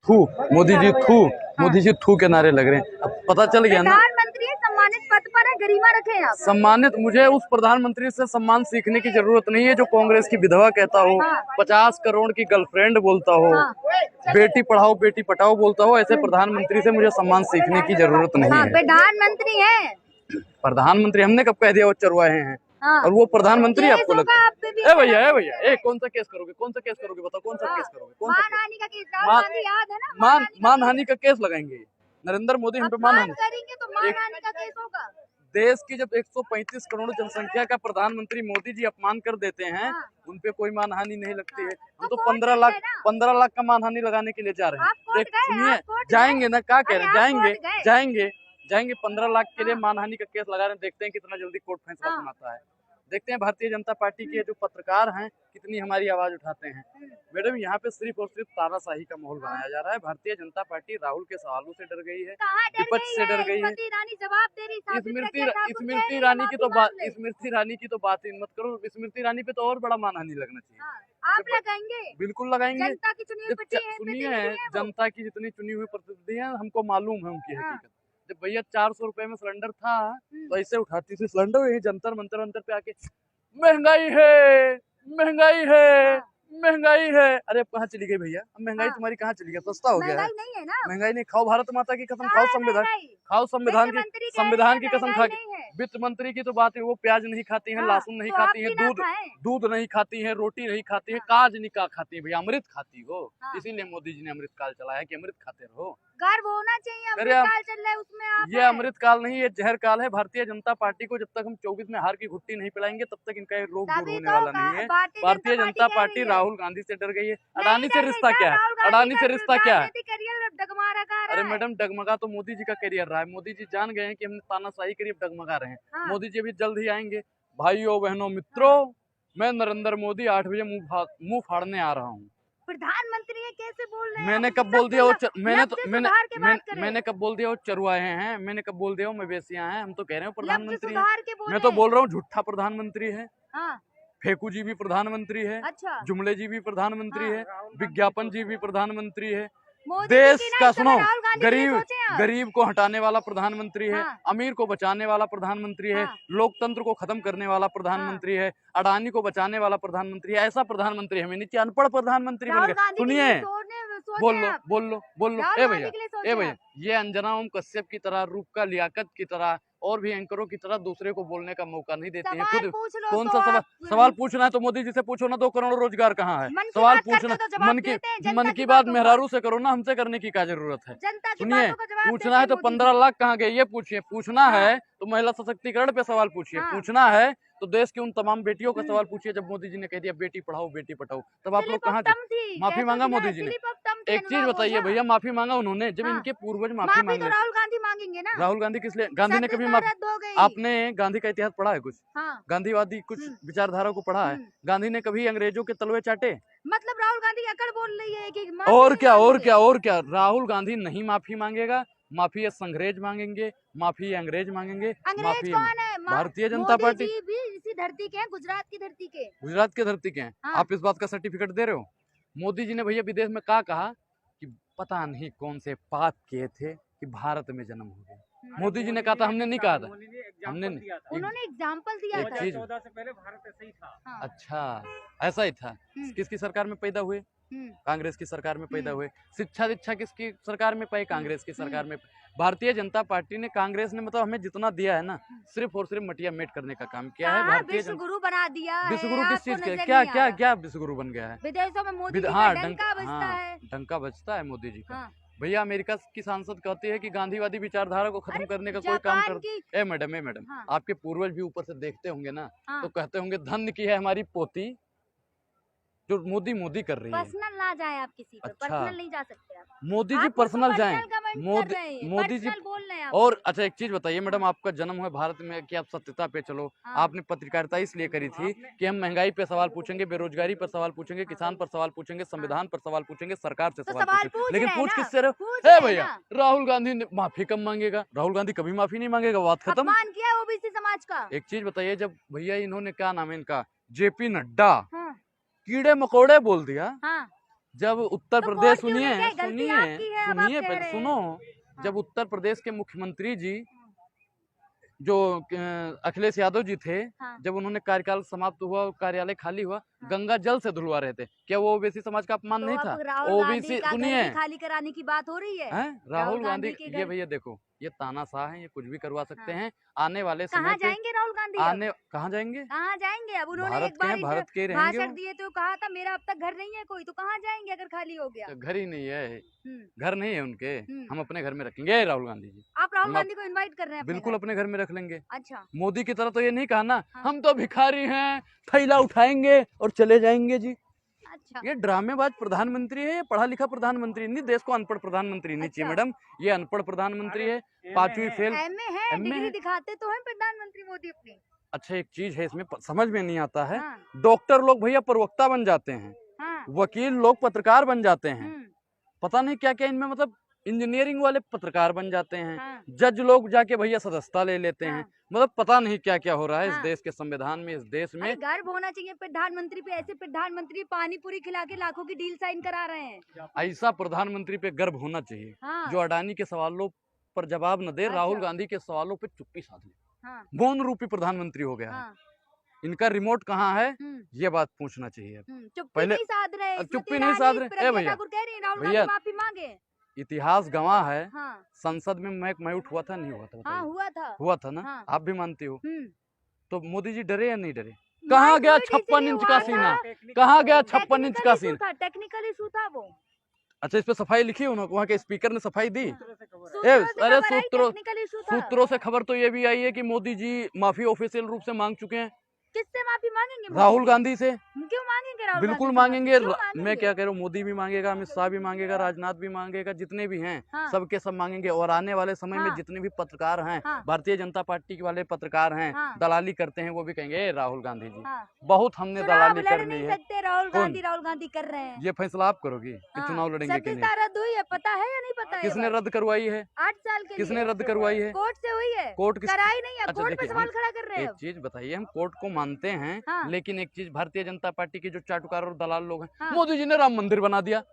थू मोदी जी थू, मोदी जी थू के नारे लग रहे हैं। अब पता चल गया ना, प्रधानमंत्री सम्मानित पद पर है, गरिमा रखे आप। सम्मानित, मुझे उस प्रधानमंत्री से सम्मान सीखने की जरूरत नहीं है जो कांग्रेस की विधवा कहता हो, 50 करोड़ की गर्लफ्रेंड बोलता हो, बेटी पढ़ाओ बेटी पटाओ बोलता हो। ऐसे प्रधानमंत्री से मुझे सम्मान सीखने की जरूरत नहीं है। प्रधानमंत्री है, प्रधानमंत्री हमने कब कह दिया वो चरवाहे हैं? और वो प्रधानमंत्री आपको लगता है? ए भैया कौन सा केस करोगे, कौन सा केस करोगे, बताओ कौन सा केस करोगे? कौन सा मानहानि का केस, राहुल गांधी याद है ना? मानहानि का केस लगाएंगे नरेंद्र मोदी हम पे? मानहानि करेंगे तो मानहानि का केस होगा। देश की जब 135 करोड़ जनसंख्या का प्रधानमंत्री मोदी जी अपमान कर देते हैं, उन पे कोई मानहानि नहीं लगती है। हम तो 15 लाख का मानहानि लगाने के लिए जा रहे हैं। सुनिए, जाएंगे ना, क्या कह रहे हैं, जाएंगे 15 लाख के लिए मानहानि का केस लगा रहे हैं। देखते हैं कितना जल्दी कोर्ट फैसला सुनाता है। देखते हैं भारतीय जनता पार्टी के जो पत्रकार हैं कितनी हमारी आवाज उठाते हैं। मैडम, यहाँ पे सिर्फ और सिर्फ तानाशाही का माहौल बनाया जा रहा है। भारतीय जनता पार्टी राहुल के सवालों से डर गई है, विपक्ष से डर गई है। स्मृति ईरानी की तो बात ही मत करो। स्मृति ईरानी पे तो और बड़ा मानहानि लगना चाहिए। आप लगाएंगे? बिल्कुल लगाएंगे। जनता की चुनी हुई सुनिए, जनता की जितनी चुनी हुई प्रतिनिधि है, हमको मालूम है उनकी हकीकत। जब भैया 400 रुपए में सिलेंडर था तो ऐसे उठाती थी सिलेंडर, यही जंतर मंतर पे आके महंगाई है, महंगाई है, महंगाई है। अरे अब कहाँ चली गई भैया? अब महंगाई तुम्हारी कहाँ चली गई? सस्ता हो गया है? नहीं है ना, महंगाई नहीं। खाओ भारत माता की कसम, खाओ संविधान की कसम खा के। वित्त मंत्री की तो बात है, वो प्याज नहीं खाती है, लहसुन नहीं खाती है, दूध नहीं खाती है, रोटी नहीं खाती है, काज निकाह खाती है भैया, अमृत खाती हो। इसीलिए मोदी जी ने अमृत काल चलाया कि अमृत खाते रहो। गर्व होना चाहिए, अमृत काल चल रहा है उसमें आप। ये अमृत काल नहीं, ये जहर काल है। भारतीय जनता पार्टी को जब तक हम 24 में हार की घुट्टी नहीं पिलाएंगे तब तक इनका रोग दूर होने वाला नहीं है। भारतीय जनता पार्टी राहुल गांधी से डर गई है। अडानी से रिश्ता क्या है? अडानी से रिश्ता क्या है? अरे मैडम, डगमगा तो मोदी जी का करियर रहा है। मोदी जी जान गए हैं कि हमने तानाशाही करी, अब डगमगा रहे हैं। मोदी जी भी जल्द ही आएंगे। भाइयों बहनों मित्रों, मैं नरेंद्र मोदी 8 बजे मुंह फाड़ने आ रहा हूँ। प्रधानमंत्री है, कैसे बोल रहे हैं? मैंने कब बोल दिया वो मैंने कब बोल दिया वो चरवाहे हैं? मैंने कब बोल दिया वो मवेशियां हैं? हम तो कह रहे हैं प्रधानमंत्री है। मैं तो बोल रहा हूँ झूठा प्रधानमंत्री है। फेकू जी भी प्रधानमंत्री है, जुमले जी भी प्रधानमंत्री है, विज्ञापन जी भी प्रधानमंत्री है। देश का सुनो, गरीब को हटाने वाला प्रधानमंत्री है, अमीर को बचाने वाला प्रधानमंत्री है, लोकतंत्र को खत्म करने वाला प्रधानमंत्री है, अडानी को बचाने वाला प्रधानमंत्री है। ऐसा प्रधानमंत्री हमें नहीं चाहिए। अनपढ़ प्रधानमंत्री बन गए। सुनिए, बोल लो ए भैया, ये अंजना ओम कश्यप की तरह, रूपका लियाकत की तरह और भी एंकरों की तरह दूसरे को बोलने का मौका नहीं देती है। खुद कौन सा सवाल पूछना है तो मोदी जी से पूछो ना। 2 करोड़ रोजगार कहाँ है? सवाल पूछना मन की बात मेहरारू से करो ना, हमसे करने की क्या जरूरत है? सुनिए, पूछना है तो 15 लाख कहाँ गए ये पूछिए। पूछना है तो महिला सशक्तिकरण पे सवाल पूछिए। पूछना है तो देश की उन तमाम बेटियों का सवाल पूछिए। जब मोदी जी ने कह दिया बेटी पढ़ाओ बेटी पढ़ाओ, तब आप लोग कहाँ थे? माफी मांगा मोदी जी ने। एक चीज बताइए भैया, माफी मांगा उन्होंने जब इनके पूर्वज माफी मांगे? तो राहुल गांधी मांगेंगे ना। राहुल गांधी किस लिए? गांधी ने कभी आपने गांधी का इतिहास पढ़ा है कुछ? गांधीवादी कुछ विचारधारा को पढ़ा है? गांधी ने कभी अंग्रेजों के तलवे चाटे? मतलब राहुल गांधी अकड़ बोल रही है कि और क्या राहुल गांधी नहीं माफी मांगेगा। माफी ये संग्रेज मांगेंगे, माफी ये अंग्रेज मांगेंगे। माफी भारतीय जनता पार्टी भी इसी धरती के हैं, गुजरात की धरती के हैं। आप इस बात का सर्टिफिकेट दे रहे हो? मोदी जी ने भैया विदेश में कहा कि पता नहीं कौन से पाप किए थे कि भारत में जन्म हो गया। मोदी जी ने कहा था, हमने नहीं कहा था। उन्होंने एग्जाम्पल दिया था। 2014 से पहले भारत ऐसा ही था। अच्छा, ऐसा ही था। किसकी सरकार में पैदा हुए? कांग्रेस की सरकार में पैदा हुए। शिक्षा दीक्षा किसकी सरकार में पाई? कांग्रेस की सरकार में। भारतीय जनता पार्टी ने, कांग्रेस ने मतलब हमें जितना दिया है ना, सिर्फ और सिर्फ मटिया मेट करने का काम किया है। भारतीय विश्वगुरु बना दिया है। विश्वगुरु किस चीज के? क्या विश्वगुरु बन गया है? विदेशों में मोदी जी का डंका बजता है मोदी जी का। भैया अमेरिका की सांसद कहती है कि गांधीवादी विचारधारा को खत्म करने का कोई काम कर। मैडम, आपके पूर्वज भी ऊपर से देखते होंगे ना, तो कहते होंगे धन्य की है हमारी पोती जो मोदी कर रही है। पर्सनल ना जाए आप किसी पर। अच्छा, पर्सनल नहीं जा सकते आप। मोदी जी पर्सनल जाएं। मोदी जी बोल रहे हैं। और अच्छा एक चीज बताइए मैडम, आपका जन्म हुआ भारत में कि आप सत्यता पे चलो। आपने पत्रकारिता इसलिए करी थी कि हम महंगाई पे सवाल पूछेंगे, बेरोजगारी पर सवाल पूछेंगे, किसान पर सवाल पूछेंगे, संविधान पर सवाल पूछेंगे, सरकार से सवाल पूछेंगे। लेकिन पूछ किससे रहे? है भैया, राहुल गांधी ने माफी कब मांगेगा? राहुल गांधी कभी माफी नहीं मांगेगा, बात खत्म। अपमान किया ओबीसी समाज का। एक चीज बताइए, जब भैया इन्होंने क्या नाम है इनका, जेपी नड्डा कीड़े मकोड़े बोल दिया। जब उत्तर तो प्रदेश, कोर्ट क्यों सुनिए नहीं गए? गलती सुनिए आपकी है, अब आप सुनिए कह पहले रहे हैं। सुनो, जब उत्तर प्रदेश के मुख्यमंत्री जी जो अखिलेश यादव जी थे, हाँ। जब उन्होंने कार्यकाल समाप्त हुआ, कार्यालय खाली हुआ, हाँ। गंगा जल से धुलवा रहे थे, क्या वो ओबीसी समाज का अपमान तो नहीं अब था? राहुल गांधी ओबीसी, का घर सुनिए, भी खाली कराने की बात हो रही है। हैं राहुल गांधी, ये भैया देखो, ये तानाशाह है, ये कुछ भी करवा सकते हैं। आने वाले समय कहाँ पे जाएंगे राहुल गांधी? आने कहाँ जाएंगे? कहाँ जाएंगे? अब उन्होंने भारत एक के बार हैं, भारत के रहेंगे भाषण वो। दिए तो कहा था मेरा अब तक घर नहीं है कोई, तो कहाँ जाएंगे अगर खाली हो गया? तो घर ही नहीं है, हम्म। घर नहीं है उनके, हम्म। हम अपने घर में रखेंगे राहुल गांधी जी। आप राहुल हम गांधी को इनवाइट कर रहे हैं अपने बिल्कुल घर? अपने घर में रख लेंगे। अच्छा। मोदी की तरह तो ये नहीं कहा ना, हाँ। हम तो भिखारी हैं, थैला उठाएंगे और चले जाएंगे जी। अच्छा। ये ड्रामेबाज प्रधानमंत्री है, ये पढ़ा लिखा प्रधानमंत्री नहीं, देश को अनपढ़ प्रधानमंत्री नहीं चाहिए मैडम, ये अनपढ़ प्रधानमंत्री है, 5वीं फेल। एमए है, MA डिग्री है। दिखाते तो हैं प्रधानमंत्री मोदी अपनी। अच्छा, एक चीज है इसमें समझ में नहीं आता है, हाँ। डॉक्टर लोग भैया प्रवक्ता बन जाते हैं, हाँ। वकील लोग पत्रकार बन जाते हैं, हम्म। पता नहीं क्या क्या इनमें, मतलब इंजीनियरिंग वाले पत्रकार बन जाते हैं, हाँ। जज लोग जाके भैया सदस्यता ले लेते हैं, हाँ। मतलब पता नहीं क्या क्या हो रहा है इस हाँ। देश के संविधान में, इस देश में। अरे गर्व होना चाहिए प्रधानमंत्री पे, ऐसे प्रधानमंत्री पानी पूरी खिला के लाखों की डील साइन करा रहे हैं। ऐसा प्रधानमंत्री पे गर्व होना चाहिए, हाँ। जो अडानी के सवालों पर जवाब न दे, अच्छा। राहुल गांधी के सवालों पे चुप्पी साध ले, हाँ। मौन रूपी प्रधानमंत्री हो गया है। हाँ। इनका रिमोट कहाँ है, ये बात पूछना चाहिए। चुप्पी पहले नहीं साध रहे, चुप्पी नहीं साध रहे, प्रज्ञा भैया ठाकुर कह रही हैं राहुल भैया, गांधी माफी मांगे। इतिहास गवाह है, हाँ। संसद में मैक हुआ था, नहीं हुआ था? हाँ, बताइए। हुआ था ना? हाँ। आप भी मानती हो, तो मोदी जी डरे या नहीं डरे? माइक कहाँ गया म्यूट 56 इसीलिए इंच हुआ का था। सीना, कहाँ गया 56 इंच का टेक्निकल इशू सीना? था, टेक्निकल इशू था वो। अच्छा, इस पे सफाई लिखी हो ना, वहाँ के स्पीकर ने सफाई दी? अरे सूत्रों से खबर तो ये भी आई है कि मोदी जी माफी ऑफिशियल रूप से मांग चुके हैं। किससे माफी मांगेंगे? राहुल गांधी से। क्यों मांगेंगे राहुल? बिल्कुल मांगेंगे। मैं क्या कह रहा हूँ, मोदी भी मांगेगा, अमित शाह भी मांगेगा, राजनाथ भी मांगेगा, जितने भी हैं सबके सब मांगेंगे। और आने वाले समय में जितने भी पत्रकार हैं, भारतीय जनता पार्टी वाले पत्रकार हैं, दलाली करते हैं, वो भी कहेंगे राहुल गांधी जी बहुत हमने दलाली करनी है। राहुल गांधी कर रहे हैं। ये फैसला आप करोगी कि चुनाव लड़ेंगे कि नहीं? रद्द हुई है, पता है या नहीं पता? किसने रद्द करवाई है? 8 साल के किसने रद्द करवाई है? कोर्ट से हुई है। कोर्ट कराई नहीं है, अच्छा, कोर्ट पे सवाल खड़ा कर रहे हैं। एक चीज बताइए, हम कोर्ट को मानते हैं, लेकिन एक चीज, भारतीय जनता पार्टी के जो चाटुकार और दलाल लोग हैं, मोदी जी ने राम मंदिर बना दिया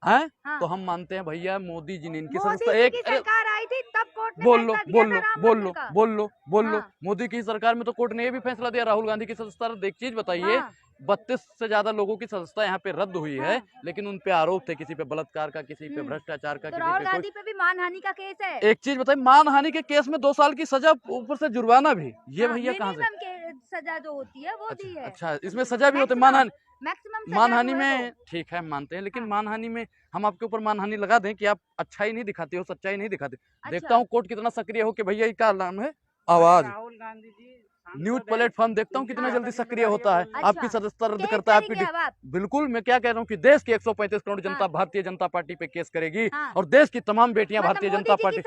है, तो हम मानते हैं भैया मोदी जी ने इनकी सरकार आई थी तब कोर्ट ने बोल लो मोदी की सरकार में तो कोर्ट ने ये भी फैसला दिया राहुल गांधी की सदस्यता रद्द। एक चीज बताइए, 32 से ज्यादा लोगों की सदस्यता यहाँ पे रद्द हुई है, लेकिन उन पे आरोप थे, किसी पे बलात्कार का, किसी पे भ्रष्टाचार का, तो राहुल गांधी पे भी मानहानि का केस है। एक चीज बताइए, मानहानि के केस में 2 साल की सजा, ऊपर से जुर्माना भी, ये भैया कहाँ से? सजा जो होती है वो दी है। अच्छा, इसमें सजा भी होती है? मानहानि में ठीक है, मानते हैं, लेकिन मानहानि में हम आपके ऊपर मानहानि लगा दें कि आप अच्छाई नहीं दिखाते हो, सच्चाई नहीं दिखाते। देखता हूँ कोर्ट कितना सक्रिय हो कि भैया क्या नाम है, आवाज राहुल गांधी जी न्यूज प्लेटफॉर्म, देखता हूँ कितना जल्दी सक्रिय होता है, आपकी सदस्यता रद्द करता है आपकी। बिल्कुल, मैं क्या कह रहा हूँ कि देश की 135 करोड़ जनता भारतीय जनता पार्टी पे केस करेगी, और देश की तमाम बेटियां भारतीय जनता पार्टी।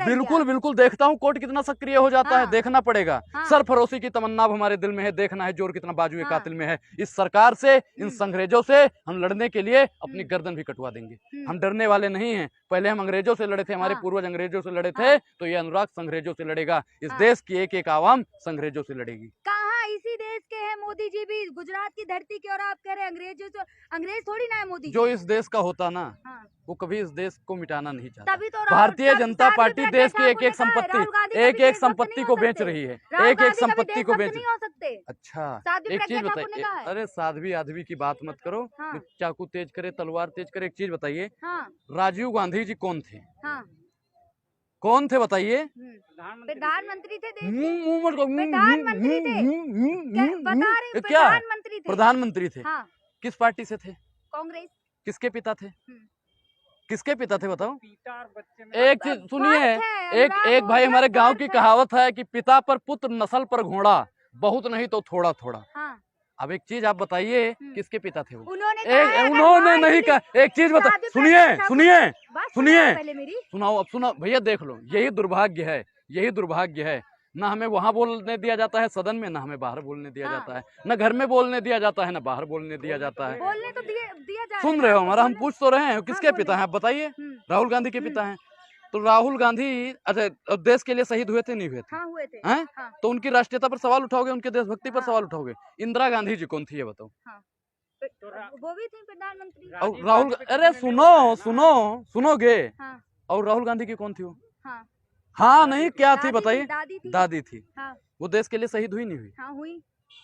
बिल्कुल देखता हूँ कोर्ट कितना सक्रिय हो जाता है, देखना पड़ेगा। सरफरोशी की तमन्ना हमारे दिल में है, देखना है जोर कितना बाजुए कातिल में है। इस सरकार से, इन संग्रेजों से हम लड़ने के लिए अपनी गर्दन भी कटवा देंगे। हम डरने वाले नहीं हैं। पहले हम अंग्रेजों से लड़े थे, हमारे पूर्वज अंग्रेजों से लड़े थे, तो ये अनुराग संग्रेजों से लड़ेगा। इस देश की एक एक आवाम संग्रेजों से लड़ेगी। कहाँ इसी देश के हैं मोदी जी भी, गुजरात की धरती के, और आप कह रहे हैं अंग्रेजों से। अंग्रेज थोड़ी ना है मोदी। जो इस देश का होता ना, वो कभी इस देश को मिटाना नहीं चाहता। तभी तो भारतीय जनता पार्टी देश की एक एक संपत्ति को बेच रही है, एक एक संपत्ति को बेच। अच्छा, एक चीज बताइए, अरे साध्वी आध्वी की बात मत करो, चाकू तेज करे, तलवार तेज करे। एक चीज बताइए, राजीव गांधी जी कौन थे? कौन थे बताइए? प्रधानमंत्री थे। क्या प्रधानमंत्री थे? किस पार्टी से थे? कांग्रेस। किसके पिता थे? किसके पिता थे बताओ? एक चीज सुनिए, एक भाई, हमारे गांव की कहावत है कि पिता पर पुत्र, नस्ल पर घोड़ा, बहुत नहीं तो थोड़ा थोड़ा। अब एक चीज आप बताइए, किसके पिता थे वो? उन्होंने नहीं कहा। एक चीज बता, सुनिए सुनाओ, अब सुनो भैया, देख लो, यही दुर्भाग्य है। ना हमें वहां बोलने दिया जाता है सदन में, ना हमें बाहर बोलने दिया जाता है, ना घर में बोलने दिया जाता है, ना बाहर बोलने दिया जाता है। बोलने तो दिया जाता है। सुन रहे हो हमारा? हम पूछ तो रहे हैं किसके पिता हैं, आप बताइए। राहुल गांधी के पिता हैं। तो राहुल गांधी, अच्छा, देश के लिए शहीद हुए थे नहीं हुए थे? हुए थे। तो उनकी राष्ट्रीयता पर सवाल उठाओगे, उनके देशभक्ति पर सवाल उठाओगे। इंदिरा गांधी जी कौन थी ये बताओ? वो भी थी प्रधानमंत्री। और राहुल, अरे सुनोगे। हाँ। और राहुल गांधी की कौन थी वो? हाँ, हाँ नहीं, क्या थी बताइए? दादी थी। हाँ। वो देश के लिए शहीद हुई नहीं हुई? हाँ हुई।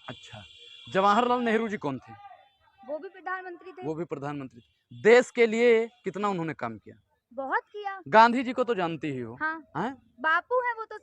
अच्छा, जवाहरलाल नेहरू जी कौन थे? वो भी प्रधानमंत्री थे। वो भी प्रधानमंत्री। देश के लिए कितना उन्होंने काम किया? बहुत किया। गांधी जी को तो जानती ही हो। हाँ। हैं? बापू है वो तो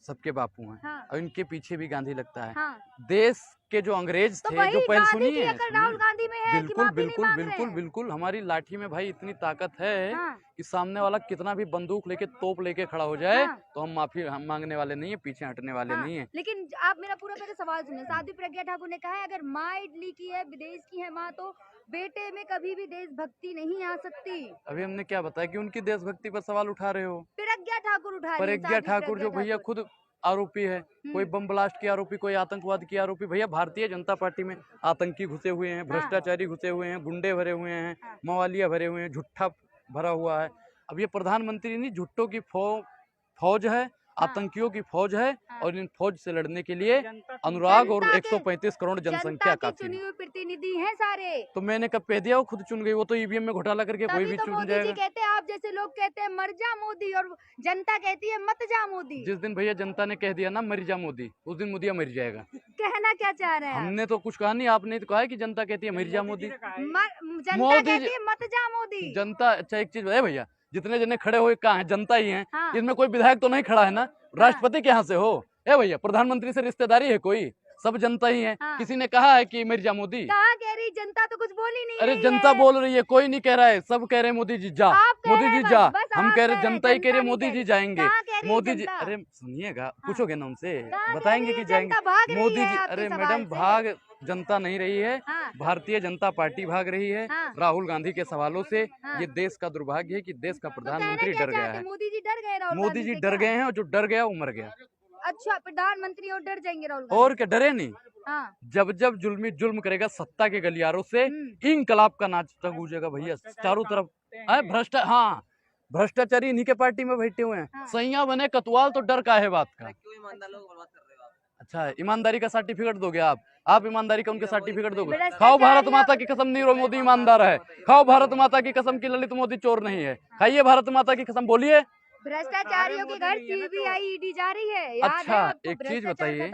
सबके बापू हैं। हाँ। और इनके पीछे भी गांधी लगता है। हाँ। देश के जो अंग्रेज तो थे, जो पहले सुनिए, राहुल गांधी में है कि माफी नहीं मांग रहे हैं। बिल्कुल हमारी लाठी में भाई इतनी ताकत है। हाँ। कि सामने वाला कितना भी बंदूक लेके, तोप लेके खड़ा हो जाए। हाँ। तो हम माफी मांगने वाले नहीं है, पीछे हटने वाले हाँ। नहीं है। लेकिन आप मेरा पूरा पहले सवाल सुनिए। साध्वी प्रज्ञा ठाकुर ने कहा है अगर माँ इडली की है, विदेश की है माँ, तो बेटे में कभी भी देशभक्ति नहीं आ सकती। अभी हमने क्या बताया कि उनकी देशभक्ति पर सवाल उठा रहे हो? प्रज्ञा ठाकुर उठा रही है। प्रज्ञा ठाकुर जो भैया खुद आरोपी है, कोई बम ब्लास्ट की आरोपी, कोई आतंकवाद की आरोपी। भैया भारतीय जनता पार्टी में आतंकी घुसे हुए हैं, भ्रष्टाचारी घुसे हुए हैं, गुंडे भरे हुए हैं, मवालिया भरे हुए हैं, झुट्ठा भरा हुआ है। अब ये प्रधानमंत्री नहीं, झुट्टों की फौज है, आतंकियों की फौज है। और इन फौज से लड़ने के लिए अनुराग और 135 करोड़ जनसंख्या काफी है। चुनी हुई प्रतिनिधि हैं सारे। तो मैंने कब कह दिया वो खुद चुन गई? वो तो ईवीएम में घोटाला करके कोई भी चुन मोदी जाएगा। जी कहते हैं, आप जैसे लोग कहते हैं मर जा मोदी, और जनता कहती है मत जा मोदी। जिस दिन भैया जनता ने कह दिया ना मर जा मोदी, उस दिन मोदी मर जाएगा। कहना क्या चाह रहे हैं? हमने तो कुछ कहा नहीं, आपने तो कहा है कि जनता कहती है मर जा मोदी। जनता कहती है मत जा मोदी। जनता, अच्छा एक चीज है भैया, जितने जने खड़े हुए कहाँ है? जनता ही है। हाँ। इसमें कोई विधायक तो नहीं खड़ा है ना? राष्ट्रपति के यहाँ से हो? ए भैया, प्रधानमंत्री से रिश्तेदारी है कोई? सब जनता ही है। हाँ। किसी ने कहा है कि मिर्जा मोदी? कहा कह रही जनता तो कुछ बोली नहीं। अरे जनता बोल रही है, कोई नहीं कह रहा है, सब कह रहे हैं मोदी जी जा, मोदी जी जा। हम कह रहे जनता ही कह रही है मोदी जी जाएंगे, मोदी जी। अरे सुनिएगा, पूछोगे ना उनसे, बताएंगे कि जाएंगे मोदी जी। अरे मैडम, भाग जनता नहीं रही है, भारतीय जनता पार्टी भाग रही है राहुल गांधी के सवालों से। ये देश का दुर्भाग्य है कि देश का प्रधानमंत्री डर गया है। मोदी जी डर गए। मोदी जी डर गए हैं, और जो डर गया वो मर गया। अच्छा, प्रधानमंत्री और डर जाएंगे राहुल गांधी? और क्या, डरे नहीं? हाँ। जब जब जुल्म करेगा सत्ता के गलियारों से, इंकलाब का नाचता गूंजेगा भैया चारों तरफ। भ्रष्टाचारी इन्हीं के पार्टी में बैठे हुए हैं। सैया बने कतवाल, तो डर का है बात का? अच्छा, ईमानदारी का सर्टिफिकेट दोगे आप ईमानदारी का उनके सर्टिफिकेट दोगे? खाओ भारत माता की कसम, नीरव मोदी ईमानदार है। खाओ भारत माता की कसम की ललित मोदी चोर नहीं है। खाइए भारत माता की कसम, बोलिए। भ्रष्टाचारियों के घर सीबीआई ईडी जा रही है। अच्छा, एक चीज बताइए,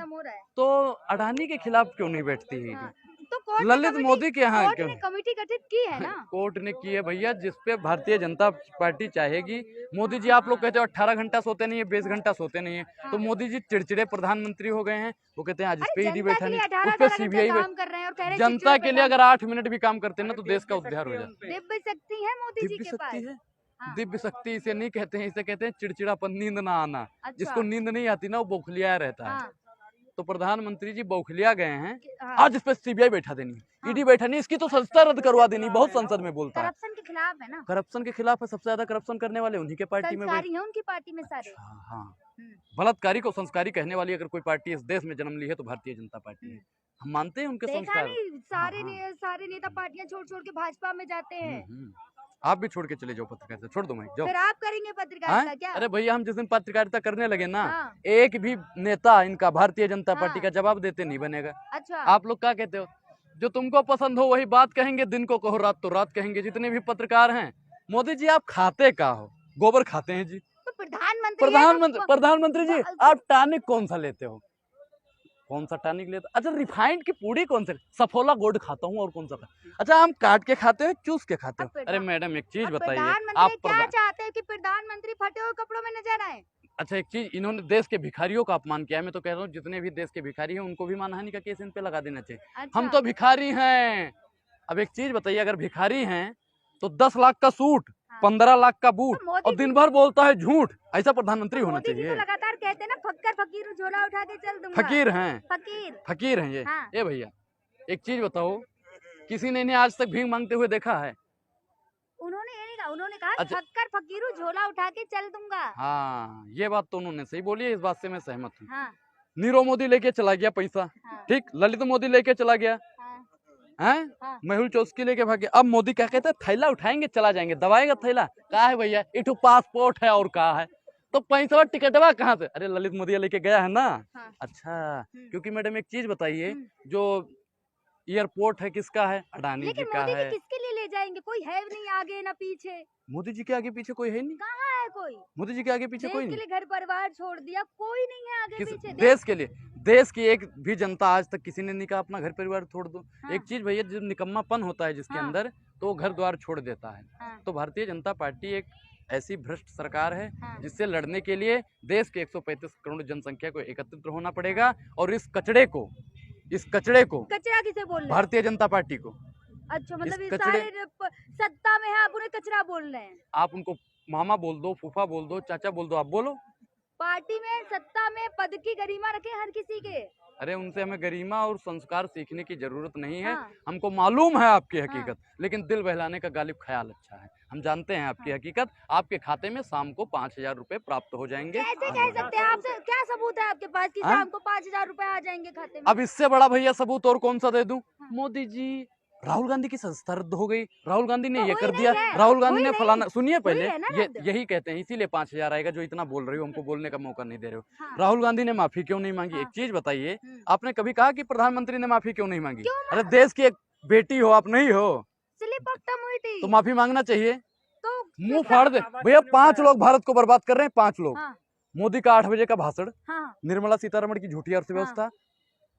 तो अडानी के खिलाफ क्यों नहीं बैठती है? तो ललित मोदी के यहाँ क्यों कमेटी गठित की है ना? कोर्ट ने की है भैया, जिसपे भारतीय जनता पार्टी चाहेगी। मोदी जी, आप लोग कहते हो 18 घंटा सोते नहीं है, 20 घंटा सोते नहीं है, तो मोदी जी चिड़चिड़े प्रधानमंत्री हो गए हैं। वो कहते हैं आज इस पे ईडी बैठा नहीं, उस पे सीबीआई बैठा। जनता के लिए अगर 8 मिनट भी काम करते हैं ना, तो देश का उद्धार हो जाता है। दिव्य शक्ति है मोदी जी के पास। दिव्य शक्ति इसे नहीं कहते हैं, इसे कहते हैं चिड़चिड़ापन, नींद ना आना। जिसको नींद नहीं आती ना, वो बौखलिया रहता है। तो प्रधानमंत्री जी बौखलिया गए हैं। आज इस पे सीबीआई बैठा देनी, ईडी बैठा नहीं, इसकी तो सदस्यता रद्द करवा देनी। बहुत संसद में बोलता है, करप्शन के खिलाफ है ना? करप्शन के खिलाफ है। सबसे ज्यादा करप्शन करने वाले उन्हीं के पार्टी में है, उनकी पार्टी में सारे। हाँ, बलात्कारी को संस्कारी कहने वाली अगर कोई पार्टी इस देश में जन्म ली है तो भारतीय जनता पार्टी है। हम मानते हैं उनके संस्कार। सारे नेता पार्टियां छोड़ के भाजपा में जाते हैं। आप भी छोड़ के चले जाओ पत्रकारिता, छोड़ दो मैं जाओ। फिर आप करेंगे पत्रकारिता क्या? अरे भैया, हम जिस दिन पत्रकारिता करने लगे ना, एक भी नेता इनका भारतीय जनता पार्टी का जवाब देते नहीं बनेगा। अच्छा, आप लोग क्या कहते हो? जो तुमको पसंद हो वही बात कहेंगे, दिन को कहो रात तो रात कहेंगे। जितने भी पत्रकार हैं, मोदी जी आप खाते का हो? गोबर खाते हैं जी। तो प्रधानमंत्री जी आप टॉनिक कौन सा लेते हो? कौन सा टॉनिक लेते? अच्छा, रिफाइंड की पूरी कौन सा? सफोला गोल्ड खाता हूँ, और कौन सा? अच्छा, आम काट के खाते हो, चूस के खाते हो? अरे मैडम, एक चीज बताइए, आप क्या चाहते हैं कि प्रधानमंत्री फटे हुए कपड़ों में नजर आए? अच्छा, एक चीज, इन्होंने देश के भिखारियों का अपमान किया है। मैं तो कह रहा हूँ जितने भी देश के भिखारी हैं उनको भी मानहानि का केस इन पे लगा देना चाहिए। अच्छा। हम तो भिखारी हैं। अब एक चीज बताइए, अगर भिखारी हैं तो 10 लाख का सूट, 15 लाख का बूट, और दिन भर बोलता है झूठ, ऐसा प्रधानमंत्री होना चाहिए। तो लगातार कहते हैं ना, फक्कर फकीर झोला उठा के चल दूंगा। फकीर हैं ये। ए भैया, एक चीज बताओ, किसी ने इन्हें आज तक भीख मांगते हुए देखा है? उन्होंने ये नहीं कहा, उन्होंने कहा फक्कर फकीरू झोला उठा के चल दूंगा। हाँ, ये बात तो उन्होंने सही बोली है, इस बात से मैं सहमत हूँ। नीरव मोदी लेके चला गया पैसा, ठीक, ललित मोदी लेके चला गया, मेहुल चौस्की लेके भागे। अब मोदी क्या कहते हैं? थैला उठाएंगे चला जाएंगे, दबाएगा थैला। कहा है भैया, इठू पासपोर्ट है और कहा है तो पैसा टिकटवा कहाँ से? अरे ललित मोदी लेके गया है ना। अच्छा, क्योंकि मैडम एक चीज बताइए, जो एयरपोर्ट है किसका है? अडानी जी लेकिन का मोदी जी है। किसके लिए ले जाएंगे? कोई है नहीं आगे ना पीछे। मोदी जी के आगे पीछे कोई है नहीं। कहाँ है कोई? मोदी जी के आगे पीछे कोई देश के नहीं। लिए घर परिवार छोड़ दिया, कोई नहीं है आगे किस पीछे। देश के लिए? देश की एक भी जनता आज तक किसी ने नहीं कहा अपना घर परिवार छोड़ दो। हाँ। एक चीज भैया, जो निकम्मापन होता है जिसके हाँ। अंदर, तो वो घर द्वार छोड़ देता है। हाँ। तो भारतीय जनता पार्टी एक ऐसी भ्रष्ट सरकार है हाँ। जिससे लड़ने के लिए देश के 135 करोड़ जनसंख्या को एकत्रित होना पड़ेगा, और इस कचड़े को कचरा किसे बोल रहे हैं? भारतीय जनता पार्टी को। अच्छा, मतलब इस ये सारे सत्ता में है, आप उन्हें कचरा बोल रहे हैं? आप उनको मामा बोल दो, फूफा बोल दो, चाचा बोल दो, आप बोलो। पार्टी में, सत्ता में पद की गरिमा रखे हर किसी के। अरे उनसे हमें गरिमा और संस्कार सीखने की जरूरत नहीं है। हाँ। हमको मालूम है आपकी हाँ। हकीकत, लेकिन दिल बहलाने का गालिब ख्याल अच्छा है। हम जानते हैं आपकी हाँ। हकीकत। आपके खाते में शाम को 5,000 रुपए प्राप्त हो जाएंगे। कैसे कह सकते हैं? आपसे क्या सबूत है आपके पास कि हाँ? शाम को 5,000 रुपए आ जाएंगे खाते में? अब इससे बड़ा भैया सबूत और कौन सा दे दूं? हाँ। मोदी जी, राहुल गांधी की सदस्यता रद्द हो गई, राहुल गांधी ने तो ये हुई कर नहीं दिया, है, राहुल गांधी हुई ने नहीं, फलाना। सुनिए पहले, हुई है ना ये रद्द। यही कहते हैं, इसीलिए 5,000 आएगा जो इतना बोल रही हो, हमको बोलने का मौका नहीं दे रहे हो। हाँ। राहुल गांधी ने माफी क्यों नहीं मांगी? हाँ। एक चीज बताइए, हम्म। आपने कभी कहा कि प्रधानमंत्री ने माफी क्यों नहीं मांगी? क्यों अरे देश की एक बेटी हो, आप नहीं हो स्लिप ऑफ टंग हुई थी तो माफी मांगना चाहिए। तो मुंह फाड़ दे भैया। 5 लोग भारत को बर्बाद कर रहे हैं, 5 लोग। हाँ। मोदी का 8 बजे का भाषण, हाँ। निर्मला सीतारमण की झूठी अर्थव्यवस्था,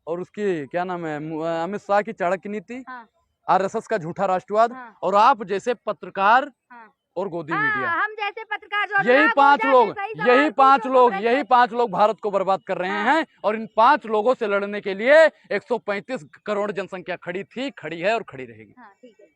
और उसकी क्या नाम है, अमित शाह की चाणक्य नीति, हाँ। आरएसएस का झूठा राष्ट्रवाद, हाँ। और आप जैसे पत्रकार हाँ। और गोदी हाँ, मीडिया। हम जैसे पत्रकार जो यही नाक हो 5 जाते, लोग, सही यही सवाल 5 पूछो, लोग, करेक्ट यही 5 लोग भारत को बर्बाद कर रहे हाँ। हैं। और इन 5 लोगों से लड़ने के लिए 135 करोड़ जनसंख्या खड़ी थी, खड़ी है और खड़ी रहेगी। हाँ, ठीक है।